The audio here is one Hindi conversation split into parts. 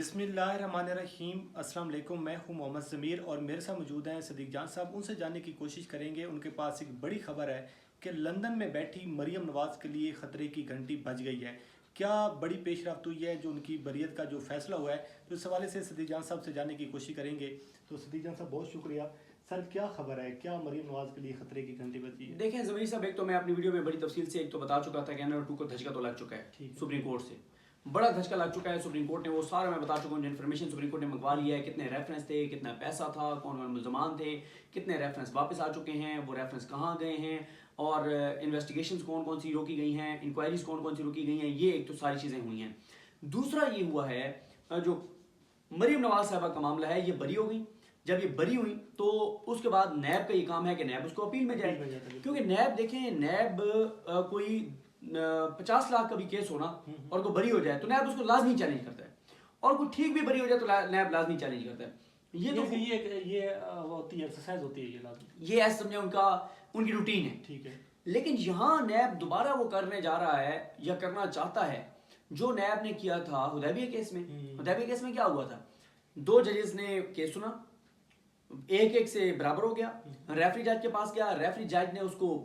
बिस्मिल्लाहिर्रहमानिर्रहीम। अस्सलाम वालेकुम। मैं हूं मोहम्मद ज़मीर और मेरे साथ मौजूद हैं सदीक जान साहब। उनसे जानने की कोशिश करेंगे। उनके पास एक बड़ी खबर है कि लंदन में बैठी मरियम नवाज़ के लिए ख़तरे की घंटी बज गई है। क्या बड़ी पेशरफ्त हुई है जो उनकी बरियत का जो फैसला हुआ है, तो इस हवाले से सदीक जान साहब से जानने की कोशिश करेंगे। तो सदीक जान साहब, बहुत शुक्रिया। सर, क्या खबर है, क्या मरियम नवाज़ के लिए ख़तरे की घंटी बजी है? देखें ज़मीर साहब, एक तो मैं अपनी वीडियो में बड़ी तफसील से एक तो बता चुका था कि NR2 को धचका तो लग चुका है सुप्रीम कोर्ट से, बड़ा धचका लग चुका है सुप्रीम कोर्ट ने। वो सारा मैं बता चुका हूँ, इन्फॉर्मेशन सुप्रीम कोर्ट ने मंगवा लिया है, कितने रेफरेंस थे, कितना पैसा था, कौन कौन मुल्ज़मान थे, कितने रेफरेंस वापस आ चुके हैं, वो रेफरेंस कहाँ गए हैं, और इन्वेस्टिगेशंस कौन कौन सी रोकी गई हैं, इंक्वायरीज कौन कौन सी रोकी गई हैं। ये एक तो सारी चीज़ें हुई हैं। दूसरा ये हुआ है, जो मरियम नवाज साहबा का मामला है, ये बरी हो गई। जब ये बरी हुई तो उसके बाद नैब का ये काम है कि नैब उसको अपील में जाए, क्योंकि नैब देखें, नैब कोई 50 लाख का भी केस होना और कोई बरी हो जाए तो नैब उसको लाजमी चैलेंज करता है, और कोई ठीक भी बरी हो जाए तो नैब लाजमी चैलेंज करता है। ये तो ये होती है, एक्सरसाइज होती है, ये लाजमी, ये ऐसे समझे उनकी रूटीन है। ठीक है। लेकिन यहाँ नैब दोबारा वो करने जा रहा है या करना चाहता है जो नैब ने किया था हुदैबिया केस में। हुदैबिया केस में क्या हुआ था, 2 जजेस ने केस सुना, एक एक से बराबर हो गया, रेफरी जज के पास गया, रेफरी जज ने उसको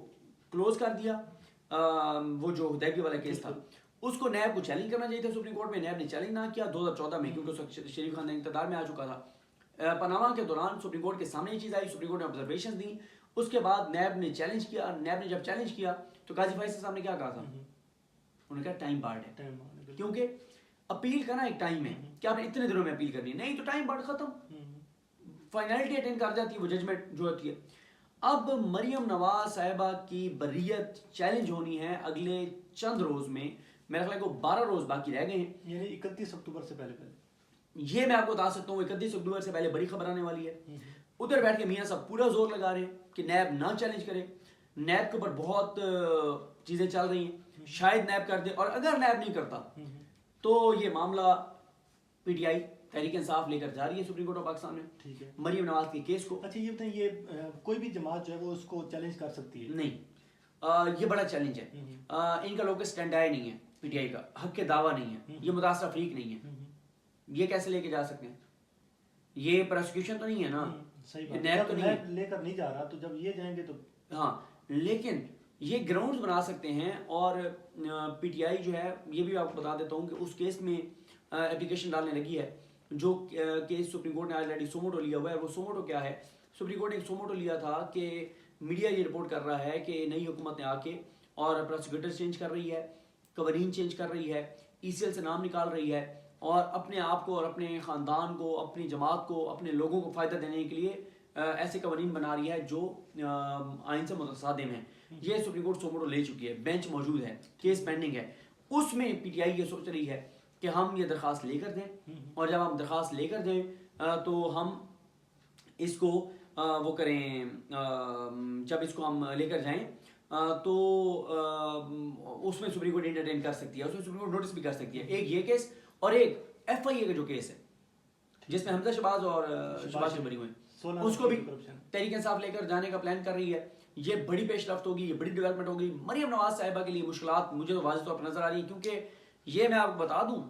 क्लोज कर दिया। वो जो हुदैबिया वाला केस था उसको नैब को चैलेंज करना चाहिए था सुप्रीम कोर्ट में, नैब ने चैलेंज ना किया 2014 में, क्योंकि उस शरीफ खान इक़्तिदार में आ चुका था। पनामा के दौरान सुप्रीम कोर्ट के सामने ये चीज़ आई, सुप्रीम कोर्ट ने ऑब्जर्वेशन दी, उसके बाद नैब ने चैलेंज किया। नैब ने जब चैलेंज किया तो काजी फैसल साहब ने क्या कहा था, उन्होंने कहा टाइम बार्ड है, क्योंकि अपील का ना एक टाइम है कि आपने इतने दिनों में अपील करनी है, नहीं तो टाइम बार्ड खत्म, फाइनलिटी अटेंड कर जाती है, वो जजमेंट जो होती है। अब मरियम नवाज साहिबा की बरियत चैलेंज होनी है अगले चंद रोज में, मेरे ख्याल को 12 रोज बाकी रह गए हैं, यानी 31 अक्टूबर से पहले ये मैं आपको बता सकता हूँ 31 अक्टूबर से पहले बड़ी खबर आने वाली है। उधर बैठ के मियाँ साहब पूरा जोर लगा रहे हैं कि नैब ना चैलेंज करे, नैब के ऊपर बहुत चीजें चल रही हैं, शायद नैब कर दे, और अगर नैब नहीं करता तो ये मामला PTI तहरीक इंसाफ लेकर जा रही है सुप्रीम कोर्ट ऑफ पाकिस्तान में, ठीक है, मरियम नवाज के केस को। अच्छा, ये बताइए, ये कोई भी जमात जो है वो उसको चैलेंज कर सकती है? नहीं, ये बड़ा चैलेंज है। इनका लोकल स्टैंड आया नहीं है, PTI का हक के दावा नहीं है, ये मुतासरा फरीक नहीं है, ये कैसे लेके जा सकते हैं, ये प्रोसिक्यूशन तो नहीं है ना, सही बात, नैब तो नहीं है, लेकर नहीं जा रहा, तो जब ये जाएंगे तो हाँ, लेकिन ये ग्राउंड्स बना सकते हैं। और PTI जो है, ये भी आपको बता देता हूँ कि उस केस में एप्लीकेशन डालने लगी है, जो केस सुप्रीम कोर्ट ने ऑलरेडी सोमोटो लिया हुआ है। वो सोमोटो क्या है, सुप्रीम कोर्ट ने एक सोमोटो लिया था कि मीडिया ये रिपोर्ट कर रहा है कि नई हुकूमत ने आके और प्रोसिक्यूटर चेंज कर रही है, कवरीन चेंज कर रही है, ECL से नाम निकाल रही है, और अपने आप को और अपने ख़ानदान को, अपनी जमात को, अपने लोगों को फ़ायदा देने के लिए ऐसे कवानीन बना रही है जो आइन से मुतसादिम है। ये सुप्रीम कोर्ट सोमोटो ले चुकी है, बेंच मौजूद है, केस पेंडिंग है। उसमें PTI ये सोच रही है कि हम ये दरख्वास्त लेकर दें, और जब हम दरख्वास्त लेकर दें तो हम इसको वो करें, जब इसको हम लेकर जाएं तो उसमें सुप्रीम कोर्ट एंटरटेन कर सकती है, उसमें सुप्रीम कोर्ट नोटिस भी कर सकती है। एक ये केस और एक FIA का जो केस है जिसमें हमजा शहबाज और शहबाज बरी हुए, उसको भी तहरीक इंसाफ लेकर जाने का प्लान कर रही है। ये बड़ी पेशरफ्त होगी, ये बड़ी डेवलपमेंट होगी मरियम नवाज साहिबा के लिए। मुश्किलात मुझे तो वाज़ेह तौर पर नजर आ रही है, क्योंकि ये मैं आपको बता दूं,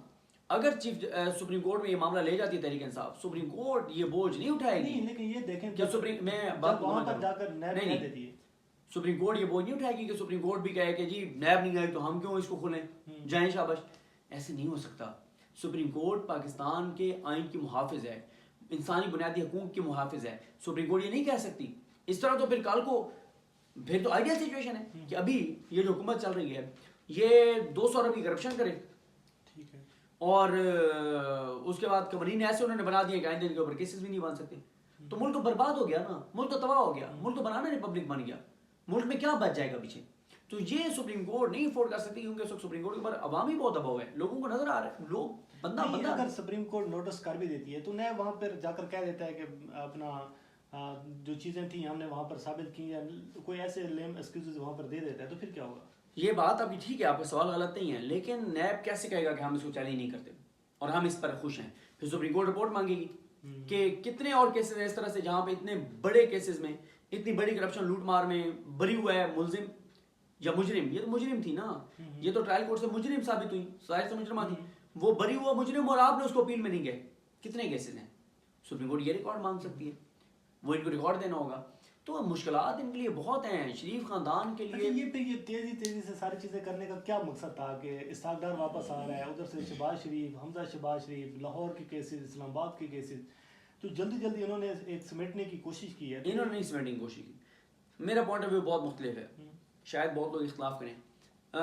अगर सुप्रीम कोर्ट में ये मामला ले जाती है तहरीक इंसाफ, सुप्रीम कोर्ट ये बोझ नहीं उठाएगी। नहीं, लेकिन ये देखें कि सुप्रीम में बात वहां पर जाकर नैब नहीं देती है, सुप्रीम कोर्ट ये बोझ नहीं उठाएगी कि सुप्रीम कोर्ट भी कहे कि जी नैब नहीं आई तो हम क्यों इसको खोलें, जाएं शाबाश। ऐसे नहीं हो सकता। सुप्रीम कोर्ट पाकिस्तान के आइन की मुहाफिज है, इंसानी बुनियादी हकूक की मुहाफिज है। सुप्रीम कोर्ट ये नहीं कह सकती इस तरह, तो फिर कल को फिर तो आइडियल सिचुएशन है कि अभी ये जो हुकूमत चल रही है ये 200 अरब की करप्शन करे, ठीक है, और उसके बाद कवरीन ऐसे उन्होंने बना दिए कि आइंदा इनके ऊपर केसेस भी नहीं बन सकते, तो मुल्क तो बर्बाद हो गया ना, मुल्क तो तबाह हो गया, मुल्क तो बनाना रिपब्लिक बन गया, मुल्क में क्या बच जाएगा पीछे। तो ये सुप्रीम कोर्ट नहीं अफोर्ड कर सकती, क्योंकि सुप्रीम कोर्ट के ऊपर अवामी बहुत दबाव है, लोगों को नजर आ रहा है, लोग बंदा अगर सुप्रीम कोर्ट नोटिस कर भी देती है तो नैब वहां पर जाकर कह देता है कि अपना जो चीजें थी हमने वहां पर साबित की, या कोई ऐसे लेम एक्सक्यूजेस वहां पर दे देता है, तो फिर क्या होगा? ये बात अभी ठीक है, आपका सवाल गलत नहीं है, लेकिन नैब कैसे कहेगा कि हम इसको चैलेंज नहीं करते और हम इस पर खुश हैं? फिर सुप्रीम कोर्ट रिपोर्ट मांगेगी कि कितने और केसेस हैं इस तरह से जहां पे इतने बड़े केसेस में, इतनी बड़ी करप्शन लूट मार में बरी हुआ है मुलजिम या मुजरिम। ये तो मुजरिम थी ना, ये तो ट्रायल कोर्ट से मुजरिम साबित हुई, जाहिर से मुजरिमा थी, वो बरी हुआ मुजरिम और आपने उसको अपील में नहीं गए, कितने केसेस हैं? सुप्रीम कोर्ट ये रिकॉर्ड मांग सकती है, वो इनको रिकॉर्ड देना होगा। तो मुश्किलात इनके लिए बहुत हैं, शरीफ खानदान के लिए। ये तेजी से सारी चीज़ें करने का क्या मकसद था कि इस्हाक डार वापस आ रहा है, उधर से शहबाज शरीफ, हमजा शहबाज शरीफ, लाहौर के केसेस, इस्लामाबाद के केसेस, तो जल्दी जल्दी इन्होंने एक समेटने की कोशिश की है। इन्होंने नहीं समेटने की कोशिश की। मेरा पॉइंट ऑफ व्यू बहुत मुख्तलिफ है, शायद बहुत लोग इख्तलाफ करें।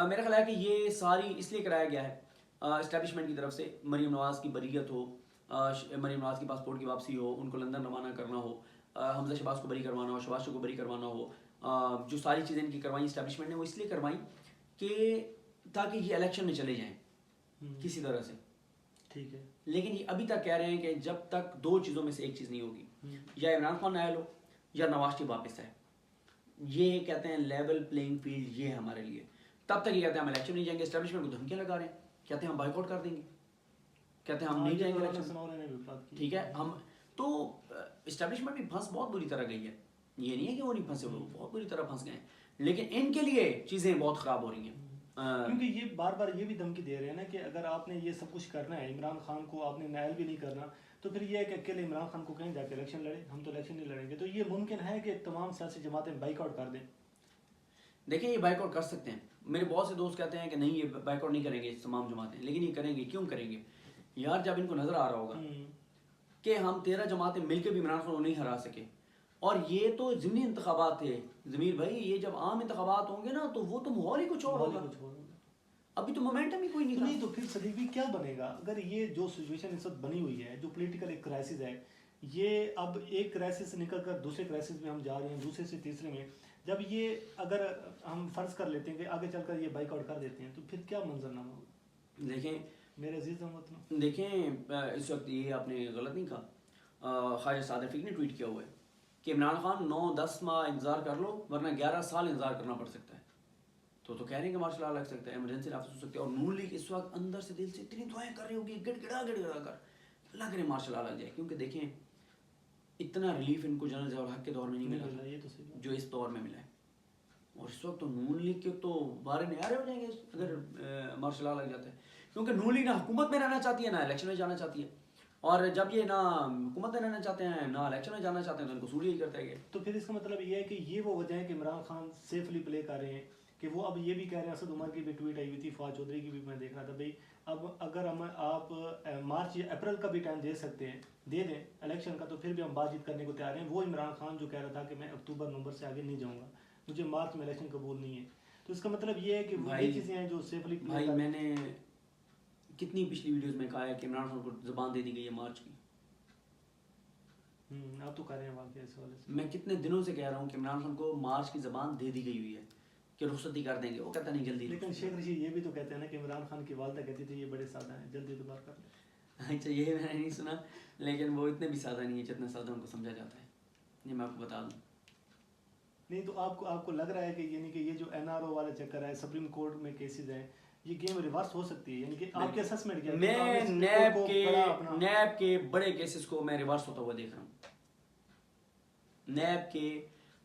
मेरा ख्याल है कि ये सारी इसलिए कराया गया है इस्टेब्लिशमेंट की तरफ से, मरीम नवाज़ की बरीयत हो, मरीम नवाज़ की पासपोर्ट की वापसी हो, उनको लंदन रवाना करना हो, हमजा शहबाज को बरी करवाना हो, शहबाज को बरी करवाना हो, जो सारी चीज़ें इनकी करवाई इस्टेब्लिशमेंट ने, वो इसलिए करवाई कि ताकि ये इलेक्शन में चले जाएं किसी तरह से। ठीक है, लेकिन ये अभी तक कह रहे हैं कि जब तक दो चीज़ों में से एक चीज़ नहीं होगी, या इमरान खान नायल हो या नवाज शरीफ वापस आए, ये कहते हैं लेवल प्लेइंग फील्ड ये है हमारे लिए, तब तक ये कहते हैं हम इलेक्शन नहीं जाएंगे। एस्टेब्लिशमेंट को धमकियां लगा रहे हैं, कहते हैं हम बाइकआउट कर देंगे, कहते हैं हम नहीं जाएंगे इलेक्शन। ठीक है, हम तो एस्टेब्लिशमेंट भी फंस बहुत बुरी तरह गई है, ये नहीं है कि वो नहीं फंसे, वो बहुत बुरी तरह फंस गए हैं, लेकिन इनके लिए चीज़ें बहुत ख़राब हो रही हैं। क्योंकि ये बार बार ये भी धमकी दे रहे हैं ना कि अगर आपने ये सब कुछ करना है, इमरान खान को आपने नायल भी नहीं करना, तो फिर ये है कि अकेले इमरान खान को कहीं जाके इलेक्शन लड़े, हम तो इलेक्शन नहीं लड़ेंगे। तो ये मुमकिन है कि तमाम सियासी जमातें बाइकआउट कर दें? देखिए, ये बाइकआउट कर सकते हैं। मेरे बहुत से दोस्त कहते हैं कि नहीं, ये बाइकआउट नहीं करेंगे तमाम जमातें, लेकिन ये करेंगे। क्यों करेंगे यार? जब इनको नजर आ रहा होगा कि हम 13 जमातें मिलकर भी इमरान खान को नहीं हरा सके, और ये तो ज़िमनी इंतखाबात थे ज़मीर भाई, ये जब आम इंतखाबात होंगे ना तो वो तो माहौल ही कुछ और होगा, अभी तो मोमेंटम ही कोई नहीं था। नहीं तो फिर सदीक भी क्या बनेगा अगर ये जो सिचुएशन इस वक्त बनी हुई है, जो पॉलिटिकल एक क्राइसिस है, ये अब एक क्राइसिस से निकल कर दूसरे क्राइसिस में हम जा रहे हैं, दूसरे से तीसरे में, जब ये अगर हम फर्ज कर लेते हैं कि आगे चलकर ये बाइकआउट कर देते हैं, तो फिर क्या मंजरनामा होगा? देखें मेरे अजीज हम देखें, इस वक्त ये आपने गलत नहीं कहा, ख्वाजा साद रफीक ने ट्वीट किया हुआ है कि इमरान खान 9-10 माह इंतज़ार कर लो, वरना 11 साल इंतज़ार करना पड़ सकता है। तो कह रहे हैं कि मार्शल लॉ लग सकता है, इमरजेंसी नाफिज हो सकती है, और नून लीग इस वक्त अंदर से दिल से इतनी दुआएं कर रही होगी, गिड़गिड़ा कर, अल्लाह करे मार्शल लॉ लग जाए। क्योंकि देखें, इतना रिलीफ इनको जनरल ज़ियाउल हक के दौर में नहीं मिला, ये तो सही जो इस दौर में मिला है। और इस वक्त तो नून लीग के तो बारे न्यारे हो जाएंगे अगर मार्शल लॉ लग जाता है, क्योंकि नून लीग ना हुकूमत में रहना चाहती है, ना इलेक्शन में जाना चाहती है, और जब ये ना हुकूमत में रहना चाहते हैं ना इलेक्शन में जाना चाहते हैं, तो इनको सूली ही करते हैं। तो फिर इसका मतलब ये है कि ये वो वजह है कि इमरान खान सेफली प्ले कर रहे हैं, कि वो अब ये भी कह रहे हैं, असद उमर की भी ट्वीट आई हुई थी, फवाद चौधरी की भी मैं देख रहा था, भाई अब अगर हम आप मार्च या अप्रैल का भी टाइम दे सकते हैं, दे दें इलेक्शन का, तो फिर भी हम बातचीत करने को तैयार हैं। वो इमरान खान जो कह रहा था कि मैं अक्टूबर नवंबर से आगे नहीं जाऊँगा, मुझे मार्च में इलेक्शन कबूल नहीं है, तो इसका मतलब ये है कि ये चीज़ें हैं जो सेफली भाई मैंने कितनी पिछली वीडियोस में कहा है कि इमरान खान को ज़बान दे दी गई है मार्च की। आप तो कर रहे हैं वाकई इस वाले से। मैं कितने दिनों से कह रहा हूँ कि इमरान खान को मार्च की ज़बान दे दी गई हुई है कि रुखसती कर देंगे, वो कहता नहीं जल्दी। लेकिन शेख रशीद ये भी तो कहते हैं ना कि इमरान खान की वालदा कहती थी ये बड़े सादा हैं, जल्दी दोबारा कर लें। अच्छा, ये मैंने नहीं सुना, लेकिन वो इतने भी सादा नहीं है जितना सादा उनको समझा जाता है, ये मैं आपको बता दूँ। नहीं तो आपको लग रहा है कि यानी कि ये जो एनआरओ वाला चक्कर है, सुप्रीम कोर्ट में केसेस हैं, ये गेम रिवर्स हो सकती है, यानी कि आपके असेसमेंट क्या है? मैं नैब के बड़े केसेस को मैं रिवर्स होता हुआ देख रहा हूँ, नैब के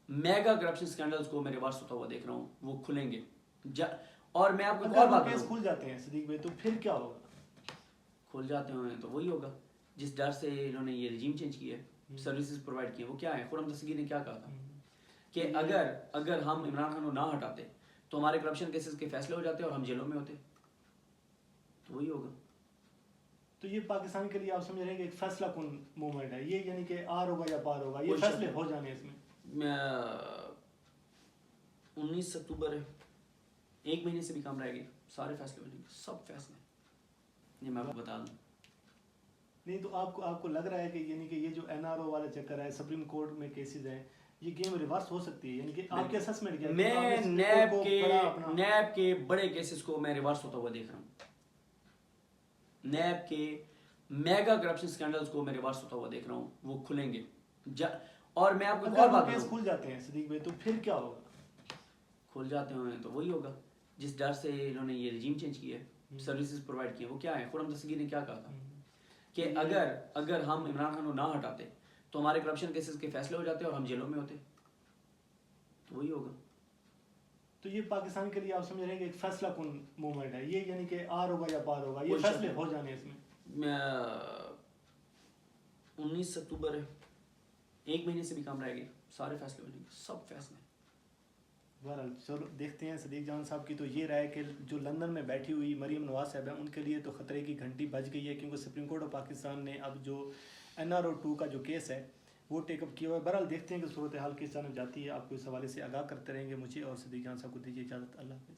मेगा करप्शन स्कैंडल्स को मैं रिवर्स होता हुआ देख रहा हूँ, वो खुलेंगे। और मैं आपको एक और बात केस खुल जाते हैं सदीक भाई, तो फिर क्या होगा? खुल जाते हैं तो वही होगा जिस डर से इन्होंने ये रिजीम चेंज किया है, सर्विसेज प्रोवाइड किए। वो क्या है, खुर्रम दस्तगीर ने क्या कहा था कि अगर हम इमरान खान को ना हटाते तो हमारे करप्शन केसेस के फैसले हो जाते और हम जेलों में होते, तो वही होगा। तो ये पाकिस्तान के लिए आप समझ रहे हैं कि एक फैसला कौन मूवमेंट है ये, यानी कि आर होगा या पार होगा, ये फैसले हो जाने इसमें। 19 अक्टूबर है, 1 महीने से भी कम रह गए, सारे फैसले हो जाएंगे, सब फैसले, ये मैं आपको बता दूं। नहीं तो आपको लग रहा है कि यानी कि ये जो एनआरओ वाला चक्कर है, सुप्रीम कोर्ट में केसेस हैं, ये गेम रिवर्स हो सकती है, यानी कि आपके असेसमेंट क्या है? मैं नैब के बड़े केसेस को मैं रिवर्स होता हुआ देख रहा हूँ, नैब के मेगा करप्शन स्कैंडल्स को मैं रिवर्स होता हुआ देख रहा हूँ, वो खुलेंगे। और मैं आपको एक और बात केस खुल जाते हैं सदीक भाई, तो फिर क्या होगा? खुल जाते हैं तो वही होगा जिस डर से इन्होंने ये रिजीम चेंज किया है, सर्विसेज प्रोवाइड किए। वो क्या है, खुर्रम दस्तगीर ने क्या कहा था कि अगर हम इमरान खान को ना हटाते तो हमारे करप्शन केसेस के फैसले हो जाते और हम जेलों में होते, तो वही होगा। तो ये पाकिस्तान के लिए आप समझ रहे हैं कि एक फैसला कौन मूवमेंट है ये, यानी कि आर होगा या पार होगा, ये कोई फैसले हो जाने इसमें। 19 अक्टूबर है, 1 महीने से भी कम रह गए, सारे फैसले हो जाएंगे, सब फैसले। बहरहाल चलो देखते हैं सदीक जान साहब की तो ये राय कि जो लंदन में बैठी हुई मरीम नवाज साहब हैं उनके लिए तो ख़तरे की घंटी बज गई है, क्योंकि सुप्रीम कोर्ट ऑफ पाकिस्तान ने अब जो NRO 2 का जो केस है वो टेकअप किया हुआ है। बहरहाल देखते हैं कि सूरत हाल किस तरह जाती है, आपको इस हवाले से आगाह करते रहेंगे। मुझे और सदीक जान साहब को दीजिए इजाज़त, अल्लाह हाफ़िज़।